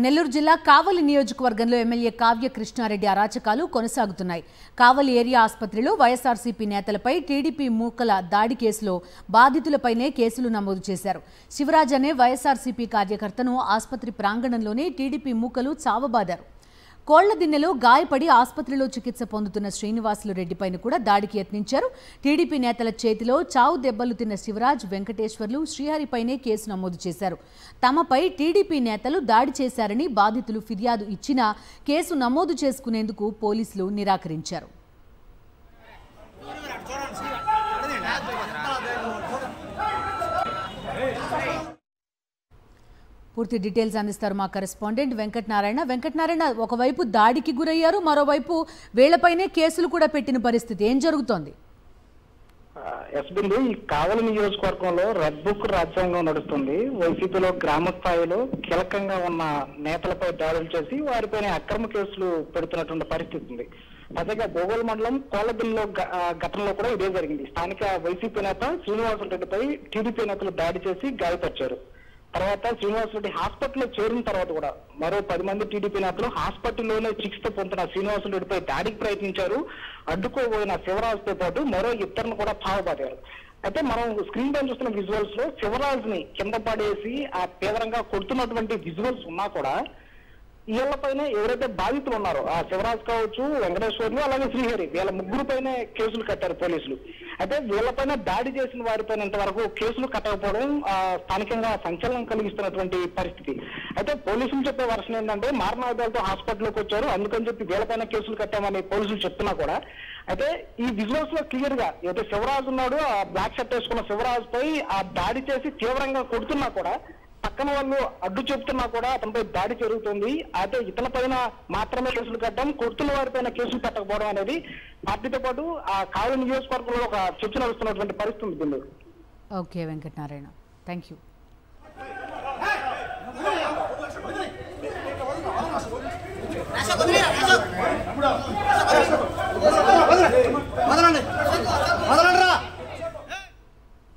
నెల్లూరు జిల్లా కావలి నియోజకవర్గంలో ఎమ్మెల్యే కావ్య కృష్ణారెడ్డి అరాచకాలు కొనసాగుతున్నాయి. కావలి ఏరియా ఆసుపత్రిలో వైఎస్ఆర్సీపీ నేతలపై టీడీపీ మూకల దాడి కేసులో బాధితులపైనే కేసులు నమోదు చేశారు. శివరాజ్ అనే వైఎస్ఆర్సీపీ కార్యకర్తను ఆసుపత్రి ప్రాంగణంలోనే టీడీపీ మూకలు చావబాదారు. కోళ్లదిన్నెలో గాయపడి ఆసుపత్రిలో చికిత్స పొందుతున్న శ్రీనివాసులు రెడ్డిపైన కూడా దాడికి యత్నించారు. టీడీపీ నేతల చేతిలో చావు దెబ్బలు తిన్న శివరాజ్, వెంకటేశ్వర్లు, శ్రీహరిపైనే కేసు నమోదు చేశారు. తమపై టీడీపీ నేతలు దాడి చేశారని బాధితులు ఫిర్యాదు ఇచ్చినా కేసు నమోదు చేసుకునేందుకు పోలీసులు నిరాకరించారు. పూర్తి డీటెయిల్స్ అందిస్తారు మా కరెస్పాండెంట్ వెంకటనారాయణ. ఒకవైపు దాడికి గురయ్యారు, మరోవైపు వేళ్లపైనే కేసులు కూడా పెట్టిన పరిస్థితి. ఏం జరుగుతోంది? ఎస్బిందు ఈ కావలి నియోజకవర్గంలో రెడ్ బుక్ రాజ్యాంగం నడుస్తుంది. వైసీపీలో గ్రామ స్థాయిలో కీలకంగా ఉన్న నేతలపై దాడులు చేసి వారిపైన అక్రమ కేసులు పెడుతున్నటువంటి పరిస్థితి ఉంది. తాజాగా గోగోల్ మండలం కోళ్లదిన్నెలో ఘటనలో కూడా ఇదే జరిగింది. స్థానిక వైసీపీ నేత శ్రీనివాసులు రెడ్డిపై టీడీపీ నేతలు దాడి చేసి గాయపరిచారు. తర్వాత శ్రీనివాస్ రెడ్డి హాస్పిటల్లో చేరిన తర్వాత కూడా మరో 10 మంది టీడీపీ నేతలు హాస్పిటల్లోనే చికిత్స పొందుతున్న శ్రీనివాస్ రెడ్డిపై దాడికి ప్రయత్నించారు. అడ్డుకోబోయిన శివరాజ్తో పాటు మరో ఇద్దరిని కూడా చావబాదారు. అయితే మనం స్క్రీన్ పైన చూస్తున్న విజువల్స్ లో శివరాజ్ ని కింద పడేసి ఆ తీవ్రంగా కొడుతున్నటువంటి విజువల్స్ ఉన్నా కూడా వీళ్ళపైన ఎవరైతే బాధితులు ఉన్నారో ఆ శివరాజ్ కావచ్చు, వెంకటేశ్వర్లు, అలాగే శ్రీహరి, వీళ్ళ ముగ్గురు పైన కేసులు కట్టారు పోలీసులు. అయితే వీళ్ళపైన దాడి చేసిన వారిపైన ఇంతవరకు కేసులు కట్టకపోవడం స్థానికంగా సంచలనం కలిగిస్తున్నటువంటి పరిస్థితి. అయితే పోలీసులు చెప్పే వర్షన్ ఏంటంటే మారణాయుధాలతో హాస్పిటల్లోకి వచ్చారు, అందుకని చెప్పి వీళ్ళపైన కేసులు కట్టామని పోలీసులు చెప్తున్నా కూడా అయితే ఈ విజువల్స్ లో క్లియర్ గా ఏదైతే శివరాజ్ ఉన్నాడు, ఆ బ్లాక్ షర్ట్ వేసుకున్న శివరాజ్ పై ఆ దాడి చేసి తీవ్రంగా కొడుతున్నా కూడా పక్కన వాళ్ళు అడ్డు చెప్తున్నా కూడా అతనిపై దాడి జరుగుతుంది. అయితే ఇతని పైన మాత్రమే కేసులు కట్టడం, కొడుతున్న వారిపైన కేసులు పెట్టకపోవడం అనేది పార్టీతో పాటు ఆ కావలి నియోజకవర్గంలో ఒక చర్చ నడుస్తున్నటువంటి పరిస్థితి ఉంది. Okay Venkatanarayana, thank you.